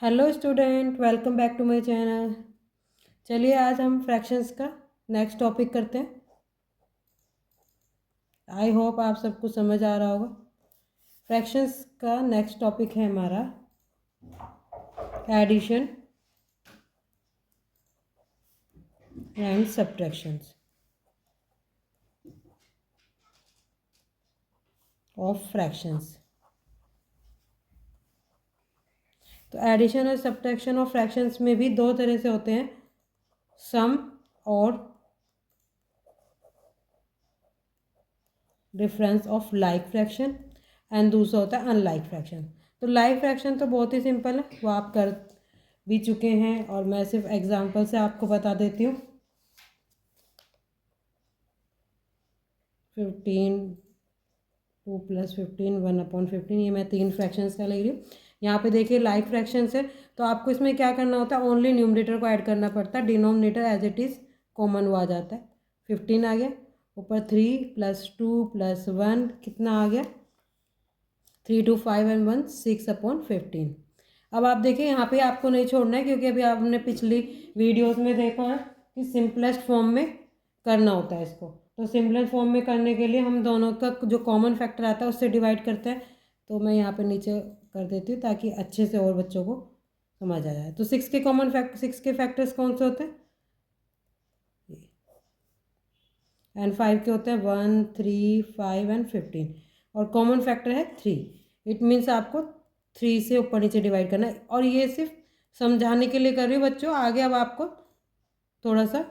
Hello student, welcome back to my channel. चलिए आज हम फ्रैक्शंस का नेक्स्ट टॉपिक करते हैं। आई होप आप सबको समझ आ रहा होगा। फ्रैक्शंस का नेक्स्ट टॉपिक है हमारा addition and subtractions of fractions. तो एडिशन और सब्ट्रैक्शन ऑफ फ्रैक्शंस में भी दो तरह से होते हैं, सम और difference of like fraction, and दूसरा होता है अनलाइक फ्रैक्शन। तो लाइक फ्रैक्शन तो बहुत ही सिंपल है, वो आप कर भी चुके हैं और मैं सिर्फ एग्जांपल से आपको बता देती हूँ। 15 2 + 15 1/15, ये मैं 3 फ्रैक्शंस का ले रही हूँ। यहाँ पे देखिए लाइक फ्रैक्शंस है, तो आपको इसमें क्या करना होता है, ओनली न्यूमरेटर को ऐड करना पड़ता है, denominator as it is common वो आ जाता है। 15 आ गया, ऊपर 3 + 2 + 1 कितना आ गया, 3 2 5 and 1 6/15। अब आप देखिए यहाँ पे आपको नहीं छोड़ना है, क्योंकि अभी आपने पिछली वीडियोस में देखा है कि सिंपलेस्ट फॉर्म में करना होता है इसको। तो सिंपलेस्ट फॉर्म में करने के लिए हम दोनों का जो कॉमन फैक्टर आता है उससे डिवाइड करते हैं। तो मैं यहाँ पे नीचे कर देती हूँ ताकि अच्छे से और बच्चों को समझ आ जाए। तो 6 के फैक्टर्स कौन से होते हैं, एंड 5 के होते हैं 1 3 5 and 15, और कॉमन फैक्टर है 3। इट मीन्स आपको 3 से ऊपर नीचे डिवाइड करना है, और ये सिर्फ समझाने के लिए कर रही हूँ बच्चों। आगे अब आपको थोड़ा सा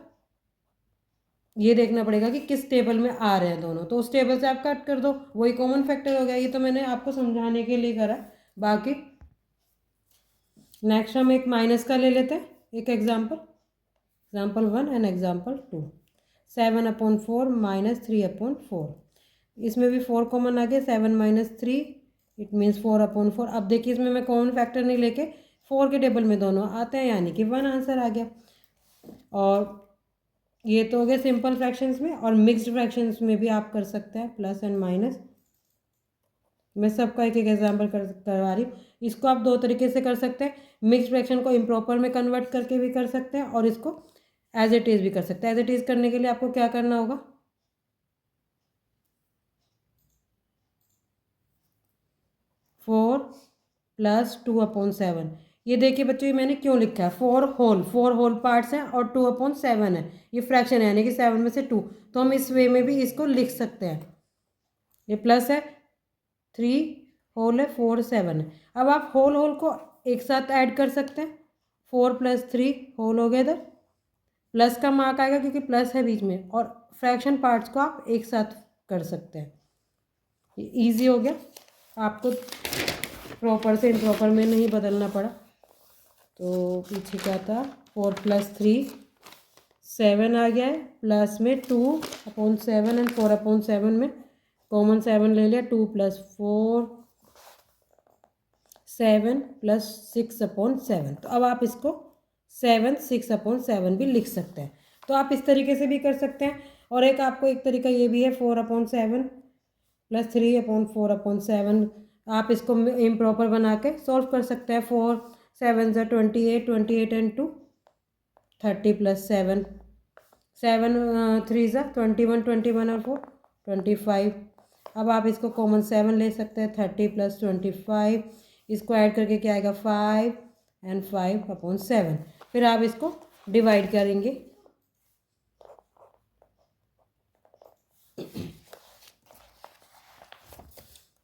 ये देखना पड़ेगा कि किस टेबल में आ रहे हैं दोनों, तो उस टेबल से आप कट कर दो, वही कॉमन फैक्टर हो गया। ये तो मैंने आपको समझाने के लिए करा। बाकी नेक्स्ट हम एक माइनस का ले लेते हैं, एक एग्जाम्पल 1 एंड एग्जाम्पल 2। 7/4 - 3/4, इसमें भी 4 कॉमन आ गया। 7 - 3 इट मीन्स 4/4। अब देखिए इसमें मैं कॉमन फैक्टर नहीं लेके 4 के टेबल में दोनों आते हैं, यानी कि 1 आंसर आ गया। और ये तो हो गया सिंपल फ्रैक्शंस में, और मिक्स्ड फ्रैक्शंस में भी आप कर सकते हैं प्लस एंड माइनस। मैं सबका एक एक एग्जाम्पल करवा रही हूँ। इसको आप दो तरीके से कर सकते हैं, मिक्स्ड फ्रैक्शन को इम्प्रॉपर में कन्वर्ट करके भी कर सकते हैं, और इसको एज इट इज़ भी कर सकते हैं। एज इट इज़ करने के लिए आपको क्या करना होगा, 4 + 2/7। ये देखिए बच्चों, ये मैंने क्यों लिखा है, 4 होल पार्ट्स हैं और 2/7 है, ये फ्रैक्शन है यानी कि 7 में से 2। तो हम इस वे में भी इसको लिख सकते हैं। ये प्लस है, 3 होल है, 4 7 है। अब आप होल होल को एक साथ ऐड कर सकते हैं, 4 + 3 होल हो गया। इधर प्लस का मार्क आएगा क्योंकि प्लस है बीच में, और फ्रैक्शन पार्ट्स को आप एक साथ कर सकते हैं। ये ईजी हो गया, आपको प्रॉपर से इम्प्रॉपर में नहीं बदलना पड़ा। तो पीछे क्या था, 4 + 3 7 आ गया है, प्लस में 2/7 एंड 4/7 में कॉमन 7 ले लिया। 2 + 4 7 + 6/7। तो अब आप इसको 7 6/7 भी लिख सकते हैं। तो आप इस तरीके से भी कर सकते हैं, और एक आपको एक तरीका ये भी है, 4/7 + 3/4/7। आप इसको इम्प्रॉपर बना के सॉल्व कर सकते हैं। 4 7 28, 28 and 2 30 + 7 7 3 21, 21 और 4 25। अब आप इसको कॉमन 7 ले सकते हैं, 30 + 25, इसको ऐड करके क्या आएगा, 5 and 5/7। फिर आप इसको डिवाइड करेंगे,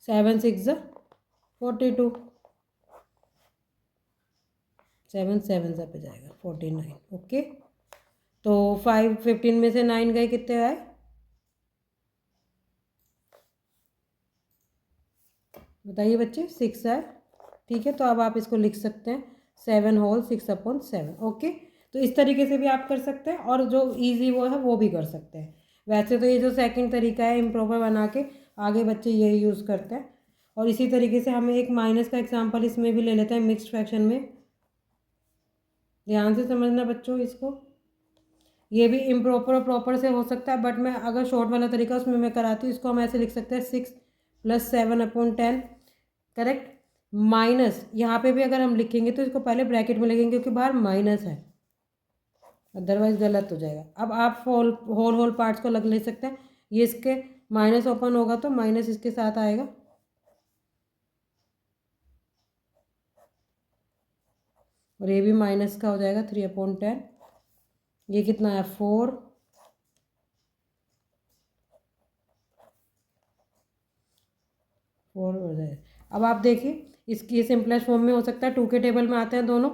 7 6 42, 7 7 पे जाएगा 49। ओके, तो 5 15 में से 9 गए, कितने आए, बताइए बच्चे, 6 आए। ठीक है, तो अब आप इसको लिख सकते हैं 7 होल 6/7। ओके, तो इस तरीके से भी आप कर सकते हैं, और जो इजी वो है वो भी कर सकते हैं। वैसे तो ये जो सेकंड तरीका है इम्प्रॉपर बना के, आगे बच्चे यही यूज़ करते हैं। और इसी तरीके से हमें एक माइनस का एग्जाम्पल इसमें भी ले लेते हैं, मिक्स्ड फ्रैक्शन में। ध्यान से समझना बच्चों इसको, ये भी इम्प्रॉपर और प्रॉपर से हो सकता है, बट मैं अगर शॉर्ट वाला तरीका उसमें मैं कराती हूँ। इसको हम ऐसे लिख सकते हैं 6 + 7/10, करेक्ट। माइनस, यहाँ पे भी अगर हम लिखेंगे तो इसको पहले ब्रैकेट में लिखेंगे क्योंकि बाहर माइनस है, अदरवाइज गलत हो जाएगा। अब आप होल होल होल पार्ट्स को अलग ले सकते हैं। ये इसके माइनस ओपन होगा तो माइनस इसके साथ आएगा, और ये भी माइनस का हो जाएगा 3/10। ये कितना है 4, हो जाएगा। अब आप देखिए इसकी ये सिंपलेस्ट फॉर्म में हो सकता है, 2 के टेबल में आते हैं दोनों,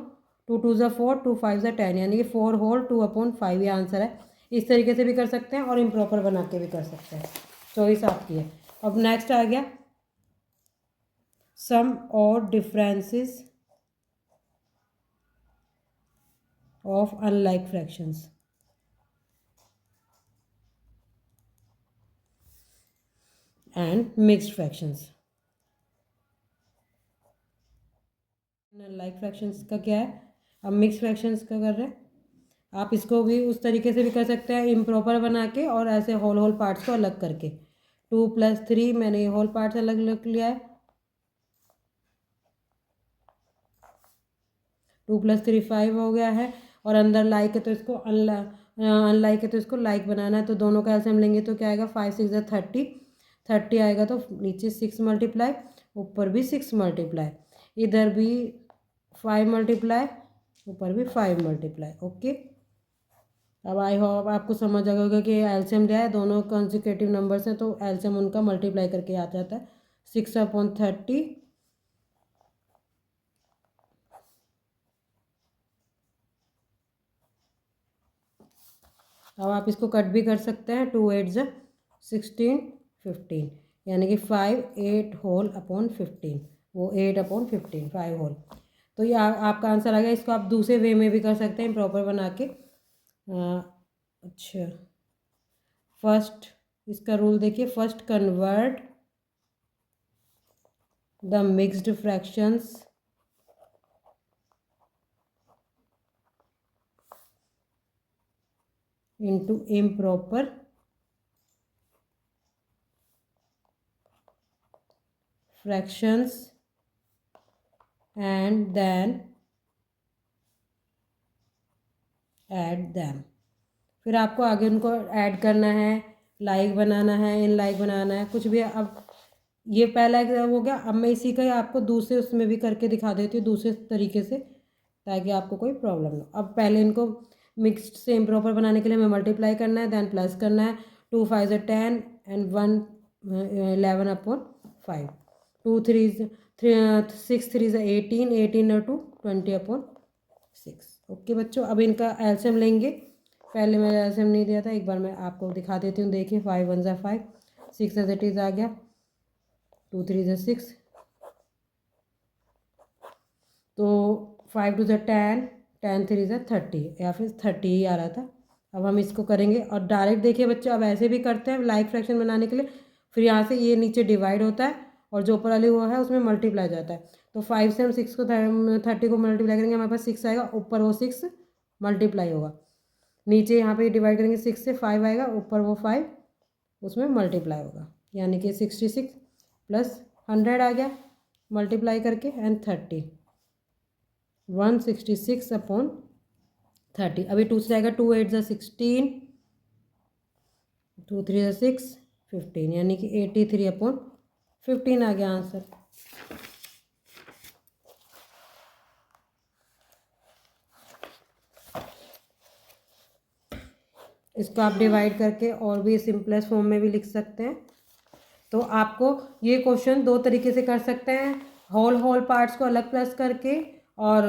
2 2 ज़ा 4, 2 5 ज़ा 10, यानी कि 4 होल 2/5 ये आंसर है। इस तरीके से भी कर सकते हैं और इम्प्रॉपर बना के भी कर सकते हैं, चॉइस आपकी है। अब नेक्स्ट आ गया सम और differences of unlike fractions. And mixed fractions. Unlike fractions का क्या है, अब मिक्स फ्रैक्शंस का कर रहे हैं। आप इसको भी उस तरीके से भी कर सकते हैं, इम्प्रॉपर बना के और ऐसे होल होल पार्ट्स को अलग करके। 2 + 3 मैंने ये होल पार्ट्स अलग अलग लिया है, 2 + 3 5 हो गया है। और अंदर लाइक है तो इसको अनलाइक है तो इसको लाइक बनाना है, तो दोनों का एलसीएम लेंगे तो क्या आएगा 5 6 30, 30 आएगा तो नीचे 6 मल्टीप्लाई, ऊपर भी 6 मल्टीप्लाई, इधर भी 5 मल्टीप्लाई, ऊपर भी 5 मल्टीप्लाई। ओके, अब आई होप आपको समझ आ गया होगा कि एलसीएम लिया है, दोनों कंसेक्यूटिव नंबर्स हैं तो एलसीएम उनका मल्टीप्लाई करके आ जाता है 6/30। अब आप इसको कट भी कर सकते हैं, 2 8 ज़ा 16 15, यानी कि 5 8 होल अपॉन 15, वो 8/15 5 होल। तो ये आपका आंसर आ गया। इसको आप दूसरे वे में भी कर सकते हैं प्रॉपर बना के। अच्छा, फर्स्ट इसका रूल देखिए, first convert the mixed fractions into improper fractions and then add them। फिर आपको आगे उनको ऐड करना है, लाइक बनाना है, इन लाइक बनाना है, कुछ भी। अब ये पहला एग्जाम हो गया, अब मैं इसी का ही आपको दूसरे उसमें भी करके दिखा देती हूँ दूसरे तरीके से, ताकि आपको कोई प्रॉब्लम ना हो। अब पहले इनको मिक्स्ड से इम्प्रॉपर बनाने के लिए हमें मल्टीप्लाई करना है, देन प्लस करना है, 2 5 ज़ा 10 एंड 1 11/5, 2 3 6 3 ज़ा 18, 18 और 2 20/6। ओके बच्चों, अब इनका एलसीएम लेंगे। पहले मैंने एलसीएम नहीं दिया था, एक बार मैं आपको दिखा देती हूँ। देखिए 5 1 ज़ा 5, 6 एज इट इज़ आ गया, 2 3 ज़ा 6, तो 5 2 ज़ा 10, 10 3 ज़ा 30, या फिर 30 ही आ रहा था। अब हम इसको करेंगे और डायरेक्ट देखिए बच्चों, अब ऐसे भी करते हैं लाइक फ्रैक्शन बनाने के लिए। फिर यहाँ से ये नीचे डिवाइड होता है और जो ऊपर वाली वो है उसमें मल्टीप्लाई जाता है। तो 5 से हम 6 को 30 को मल्टीप्लाई करेंगे, हमारे पास 6 आएगा, ऊपर वो 6 मल्टीप्लाई होगा। नीचे यहाँ पे डिवाइड करेंगे 6 से 5 आएगा, ऊपर वो 5 उसमें मल्टीप्लाई होगा, यानी कि 66 + 100 आ गया मल्टीप्लाई करके, एंड 30 166/30। अभी 2 से जाएगा, 2 8 ज़ा 16, 2 3 ज़ा 6 15, यानी कि 83/15 आ गया आंसर। इसको आप डिवाइड करके और भी सिंपलेस्ट फॉर्म में भी लिख सकते हैं। तो आपको ये क्वेश्चन दो तरीके से कर सकते हैं, होल होल पार्ट्स को अलग प्लस करके और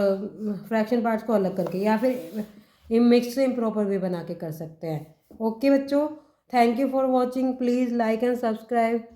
फ्रैक्शन पार्ट्स को अलग करके, या फिर मिक्स से इम्प्रॉपर भी बना के कर सकते हैं। ओके बच्चों, thank you for watching, please like and subscribe.